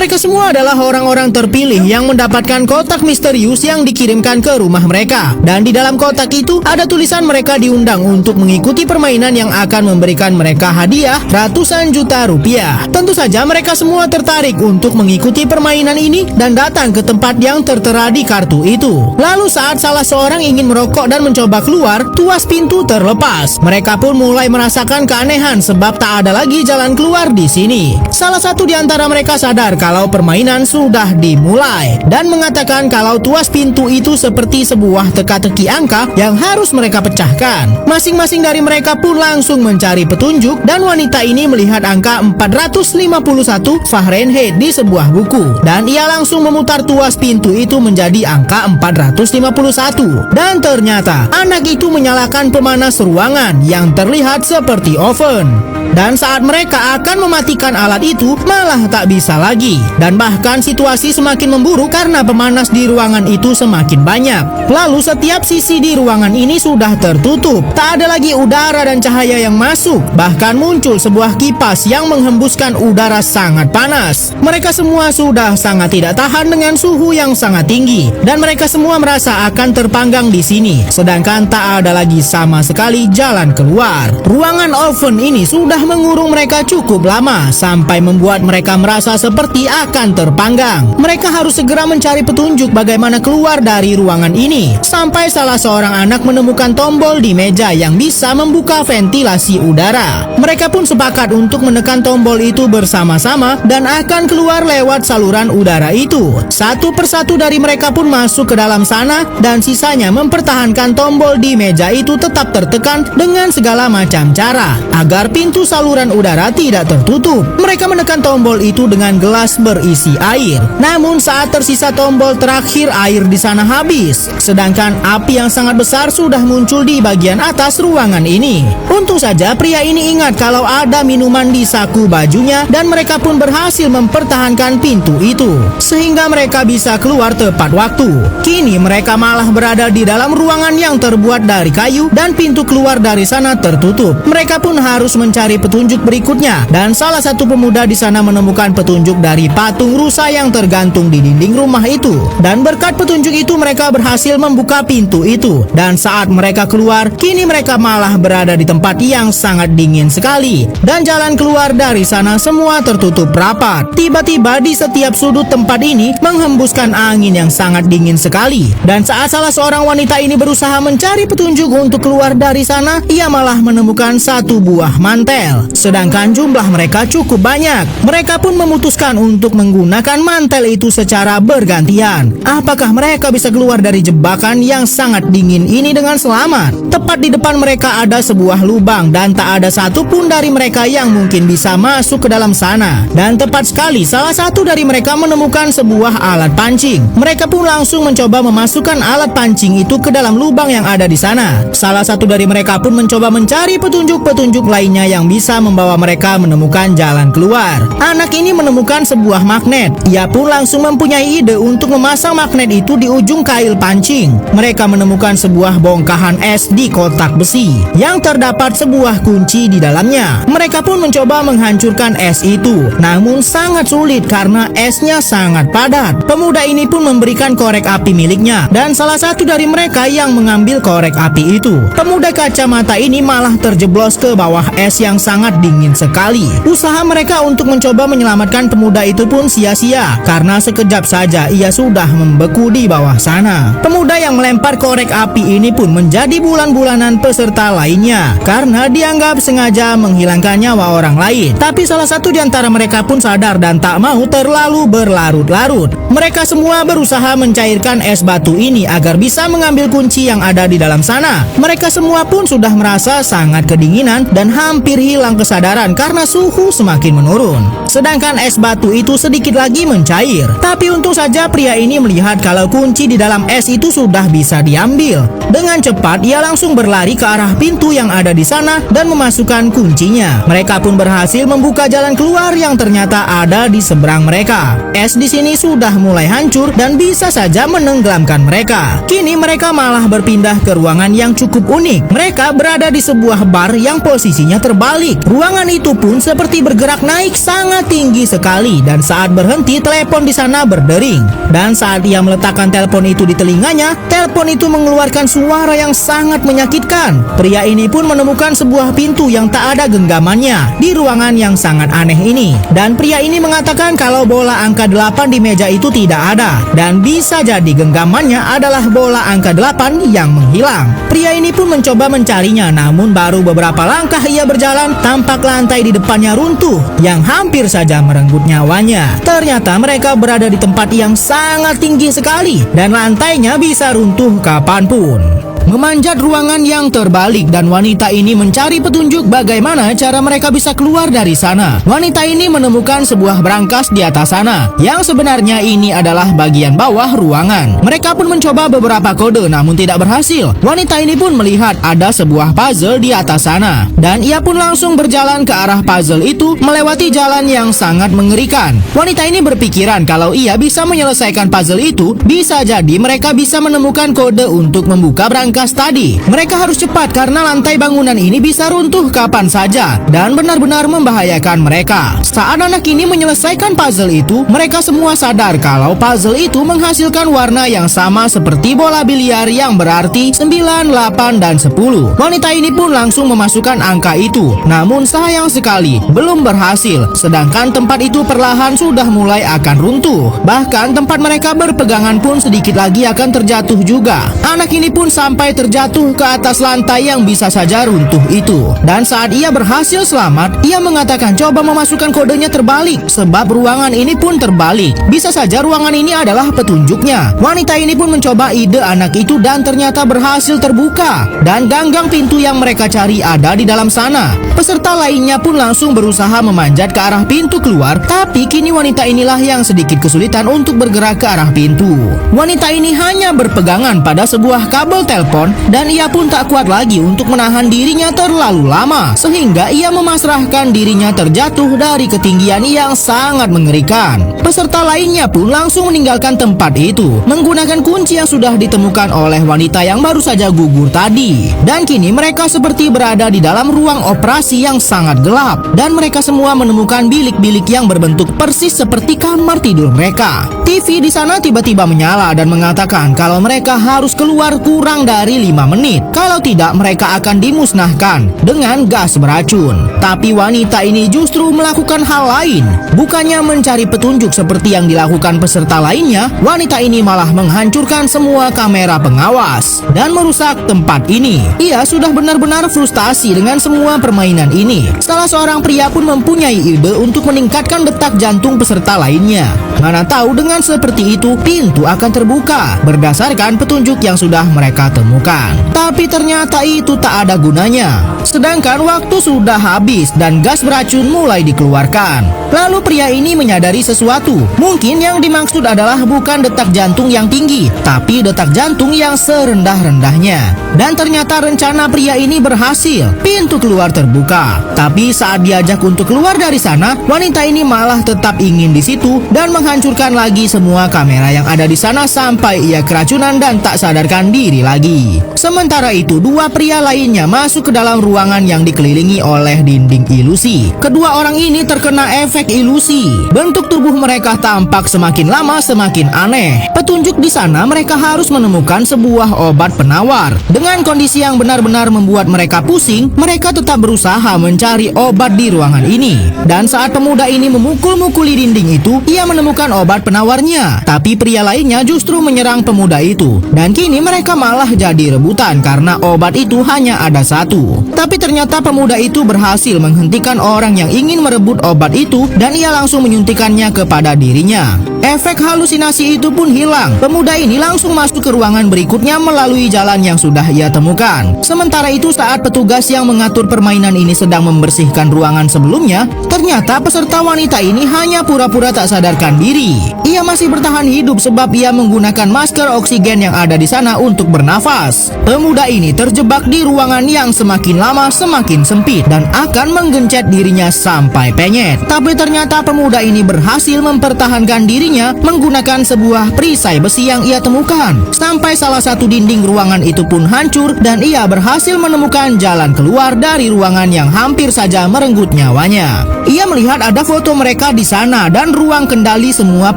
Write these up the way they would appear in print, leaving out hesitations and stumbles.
Mereka semua adalah orang-orang terpilih yang mendapatkan kotak misterius yang dikirimkan ke rumah mereka. Dan di dalam kotak itu ada tulisan mereka diundang untuk mengikuti permainan yang akan memberikan mereka hadiah ratusan juta rupiah. Tentu saja mereka semua tertarik untuk mengikuti permainan ini dan datang ke tempat yang tertera di kartu itu. Lalu saat salah seorang ingin merokok dan mencoba keluar, tuas pintu terlepas. Mereka pun mulai merasakan keanehan sebab tak ada lagi jalan keluar di sini. Salah satu di antara mereka sadar kalau permainan sudah dimulai dan mengatakan kalau tuas pintu itu seperti sebuah teka-teki angka yang harus mereka pecahkan. Masing-masing dari mereka pun langsung mencari petunjuk dan wanita ini melihat angka 451 Fahrenheit di sebuah buku dan ia langsung memutar tuas pintu itu menjadi angka 451 dan ternyata anak itu menyalakan pemanas ruangan yang terlihat seperti oven. Dan saat mereka akan mematikan alat itu, malah tak bisa lagi. Dan bahkan situasi semakin memburuk karena pemanas di ruangan itu semakin banyak. Lalu setiap sisi di ruangan ini sudah tertutup. Tak ada lagi udara dan cahaya yang masuk. Bahkan muncul sebuah kipas yang menghembuskan udara sangat panas. Mereka semua sudah sangat tidak tahan dengan suhu yang sangat tinggi. Dan mereka semua merasa akan terpanggang di sini. Sedangkan tak ada lagi sama sekali jalan keluar. Ruangan oven ini sudah mengurung mereka cukup lama sampai membuat mereka merasa seperti akan terpanggang. Mereka harus segera mencari petunjuk bagaimana keluar dari ruangan ini. Sampai salah seorang anak menemukan tombol di meja yang bisa membuka ventilasi udara. Mereka pun sepakat untuk menekan tombol itu bersama-sama dan akan keluar lewat saluran udara itu. Satu persatu dari mereka pun masuk ke dalam sana dan sisanya mempertahankan tombol di meja itu tetap tertekan dengan segala macam cara agar pintu saluran udara tidak tertutup. Mereka menekan tombol itu dengan gelas berisi air. Namun saat tersisa tombol terakhir, air di sana habis. Sedangkan api yang sangat besar sudah muncul di bagian atas ruangan ini. Untung saja pria ini ingat kalau ada minuman di saku bajunya dan mereka pun berhasil mempertahankan pintu itu sehingga mereka bisa keluar tepat waktu. Kini mereka malah berada di dalam ruangan yang terbuat dari kayu dan pintu keluar dari sana tertutup. Mereka pun harus mencari petunjuk berikutnya dan salah satu pemuda di sana menemukan petunjuk dari patung rusa yang tergantung di dinding rumah itu. Dan berkat petunjuk itu mereka berhasil membuka pintu itu dan saat mereka keluar, kini mereka malah berada di tempat yang sangat dingin sekali dan jalan keluar dari sana semua tertutup rapat. Tiba-tiba di setiap sudut tempat ini menghembuskan angin yang sangat dingin sekali dan saat salah seorang wanita ini berusaha mencari petunjuk untuk keluar dari sana, ia malah menemukan satu buah mantel. Sedangkan jumlah mereka cukup banyak. Mereka pun memutuskan untuk menggunakan mantel itu secara bergantian. Apakah mereka bisa keluar dari jebakan yang sangat dingin ini dengan selamat? Tepat di depan mereka ada sebuah lubang dan tak ada satupun dari mereka yang mungkin bisa masuk ke dalam sana. Dan tepat sekali salah satu dari mereka menemukan sebuah alat pancing. Mereka pun langsung mencoba memasukkan alat pancing itu ke dalam lubang yang ada di sana. Salah satu dari mereka pun mencoba mencari petunjuk-petunjuk lainnya yang bisa membawa mereka menemukan jalan keluar. Anak ini menemukan sebuah magnet. Ia pun langsung mempunyai ide untuk memasang magnet itu di ujung kail pancing. Mereka menemukan sebuah bongkahan es di kotak besi yang terdapat sebuah kunci di dalamnya. Mereka pun mencoba menghancurkan es itu, namun sangat sulit karena esnya sangat padat. Pemuda ini pun memberikan korek api miliknya dan salah satu dari mereka yang mengambil korek api itu. Pemuda kacamata ini malah terjeblos ke bawah es yang sangat dingin sekali. Usaha mereka untuk mencoba menyelamatkan pemuda itu pun sia-sia karena sekejap saja ia sudah membeku di bawah sana. Pemuda yang melempar korek api ini pun menjadi bulan-bulanan peserta lainnya karena dianggap sengaja menghilangkan nyawa orang lain. Tapi salah satu di antara mereka pun sadar dan tak mau terlalu berlarut-larut. Mereka semua berusaha mencairkan es batu ini agar bisa mengambil kunci yang ada di dalam sana. Mereka semua pun sudah merasa sangat kedinginan dan hampir hilang kesadaran karena suhu semakin menurun. Sedangkan es batu itu sedikit lagi mencair. Tapi untung saja pria ini melihat kalau kunci di dalam es itu sudah bisa diambil. Dengan cepat ia langsung berlari ke arah pintu yang ada di sana dan memasukkan kuncinya. Mereka pun berhasil membuka jalan keluar yang ternyata ada di seberang mereka. Es di sini sudah mulai hancur dan bisa saja menenggelamkan mereka. Kini mereka malah berpindah ke ruangan yang cukup unik. Mereka berada di sebuah bar yang posisinya terbalik. Ruangan itu pun seperti bergerak naik sangat tinggi sekali dan saat berhenti telepon di sana berdering. Dan saat ia meletakkan telepon itu di telinganya, telepon itu mengeluarkan suara yang sangat menyakitkan. Pria ini pun menemukan sebuah pintu yang tak ada genggamannya di ruangan yang sangat aneh ini. Dan pria ini mengatakan kalau bola angka 8 di meja itu tidak ada dan bisa jadi genggamannya adalah bola angka 8 yang menghilang. Pria ini pun mencoba mencarinya, namun baru beberapa langkah ia berjalan, tampak lantai di depannya runtuh yang hampir saja merenggut nyawanya. Ternyata mereka berada di tempat yang sangat tinggi sekali dan lantainya bisa runtuh kapanpun. Memanjat ruangan yang terbalik dan wanita ini mencari petunjuk bagaimana cara mereka bisa keluar dari sana. Wanita ini menemukan sebuah brankas di atas sana yang sebenarnya ini adalah bagian bawah ruangan. Mereka pun mencoba beberapa kode namun tidak berhasil. Wanita ini pun melihat ada sebuah puzzle di atas sana dan ia pun langsung berjalan ke arah puzzle itu melewati jalan yang sangat mengerikan. Wanita ini berpikiran kalau ia bisa menyelesaikan puzzle itu, bisa jadi mereka bisa menemukan kode untuk membuka brankas tadi. Mereka harus cepat karena lantai bangunan ini bisa runtuh kapan saja dan benar-benar membahayakan mereka. Saat anak ini menyelesaikan puzzle itu, mereka semua sadar kalau puzzle itu menghasilkan warna yang sama seperti bola biliar yang berarti 9, 8, dan 10. Wanita ini pun langsung memasukkan angka itu, namun sayang sekali belum berhasil, sedangkan tempat itu perlahan sudah mulai akan runtuh. Bahkan tempat mereka berpegangan pun sedikit lagi akan terjatuh juga. Anak ini pun sampai terjatuh ke atas lantai yang bisa saja runtuh itu. Dan saat ia berhasil selamat, ia mengatakan coba memasukkan kodenya terbalik sebab ruangan ini pun terbalik. Bisa saja ruangan ini adalah petunjuknya. Wanita ini pun mencoba ide anak itu dan ternyata berhasil terbuka. Dan ganggang pintu yang mereka cari ada di dalam sana. Peserta lainnya pun langsung berusaha memanjat ke arah pintu keluar, tapi kini wanita inilah yang sedikit kesulitan untuk bergerak ke arah pintu. Wanita ini hanya berpegangan pada sebuah kabel telepon dan ia pun tak kuat lagi untuk menahan dirinya terlalu lama sehingga ia memasrahkan dirinya terjatuh dari ketinggian yang sangat mengerikan. Peserta lainnya pun langsung meninggalkan tempat itu menggunakan kunci yang sudah ditemukan oleh wanita yang baru saja gugur tadi. Dan kini mereka seperti berada di dalam ruang operasi yang sangat gelap dan mereka semua menemukan bilik-bilik yang berbentuk persis seperti kamar tidur mereka. TV di sana tiba-tiba menyala dan mengatakan kalau mereka harus keluar kurang dari 5 menit. Kalau tidak mereka akan dimusnahkan dengan gas beracun. Tapi wanita ini justru melakukan hal lain. Bukannya mencari petunjuk seperti yang dilakukan peserta lainnya, wanita ini malah menghancurkan semua kamera pengawas dan merusak tempat ini. Ia sudah benar-benar frustasi dengan semua permainan ini. Salah seorang pria pun mempunyai ide untuk meningkatkan detak jantung peserta lainnya. Mana tahu dengan seperti itu pintu akan terbuka berdasarkan petunjuk yang sudah mereka temukan. Tapi ternyata itu tak ada gunanya. Sedangkan waktu sudah habis dan gas beracun mulai dikeluarkan. Lalu pria ini menyadari sesuatu. Mungkin yang dimaksud adalah bukan detak jantung yang tinggi, tapi detak jantung yang serendah-rendahnya. Dan ternyata rencana pria ini berhasil. Pintu keluar terbuka. Tapi saat diajak untuk keluar dari sana, wanita ini malah tetap ingin di situ dan menghancurkan lagi semua kamera yang ada di sana sampai ia keracunan dan tak sadarkan diri lagi. Sementara itu, dua pria lainnya masuk ke dalam ruangan yang dikelilingi oleh dinding ilusi. Kedua orang ini terkena efek ilusi. Bentuk tubuh mereka tampak semakin lama semakin aneh. Petunjuk di sana mereka harus menemukan sebuah obat penawar. Dengan kondisi yang benar-benar membuat mereka pusing, mereka tetap berusaha mencari obat di ruangan ini. Dan saat pemuda ini memukul-mukuli dinding itu, ia menemukan obat penawarnya. Tapi pria lainnya justru menyerang pemuda itu. Dan kini mereka malah jadi rebutan karena obat itu hanya ada satu. Tapi ternyata pemuda itu berhasil menghentikan orang yang ingin merebut obat itu dan ia langsung menyuntikannya kepada dirinya. Efek halusinasi itu pun hilang. Pemuda ini langsung masuk ke ruangan berikutnya melalui jalan yang sudah ia temukan. Sementara itu saat petugas yang mengatur permainan ini sedang membersihkan ruangan sebelumnya, ternyata peserta wanita ini hanya pura-pura tak sadarkan diri. Ia masih bertahan hidup sebab ia menggunakan masker oksigen yang ada di sana untuk bernafas. Pemuda ini terjebak di ruangan yang semakin lama semakin sempit dan akan menggencet dirinya sampai penyet. Tapi ternyata pemuda ini berhasil mempertahankan dirinya menggunakan sebuah perisai besi yang ia temukan. Sampai salah satu dinding ruangan itu pun hancur dan ia berhasil menemukan jalan keluar dari ruangan yang hampir saja merenggut nyawanya. Ia melihat ada foto mereka di sana dan ruang kendali semua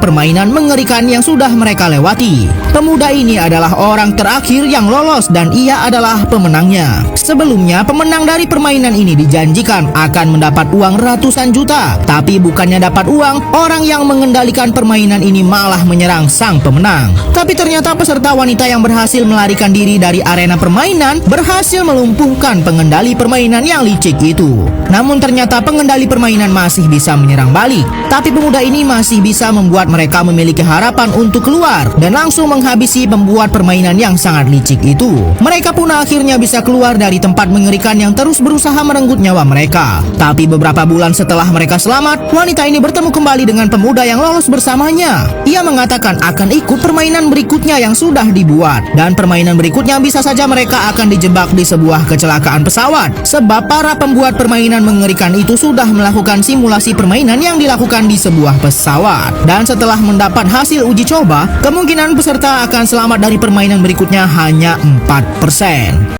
permainan mengerikan yang sudah mereka lewati. Pemuda ini adalah orang terakhir yang lolos dan ia adalah pemenangnya. Sebelumnya, pemenang dari permainan ini dijanjikan akan mendapat uang ratusan juta. Tapi bukannya dapat uang, orang yang mengendalikan permainan ini malah menyerang sang pemenang. Tapi ternyata peserta wanita yang berhasil melarikan diri dari arena permainan berhasil melumpuhkan pengendali permainan yang licik itu. Namun ternyata pengendali permainan masih bisa menyerang balik. Tapi pemuda ini masih bisa membuat mereka memiliki harapan untuk keluar dan langsung menghabisi pembuat permainan yang sangat licik itu. Mereka pun akhirnya bisa keluar dari tempat mengerikan yang terus berusaha merenggut nyawa mereka. Tapi beberapa bulan setelah mereka selamat, wanita ini bertemu kembali dengan pemuda yang lolos bersamanya. Ia mengatakan akan ikut permainan berikutnya yang sudah dibuat. Dan permainan berikutnya bisa saja mereka akan dijebak di sebuah kecelakaan pesawat. Sebab para pembuat permainan mengerikan itu sudah melakukan simulasi permainan yang dilakukan di sebuah pesawat. Dan setelah mendapat hasil uji coba, kemungkinan peserta akan selamat dari permainan berikutnya hanya 4%.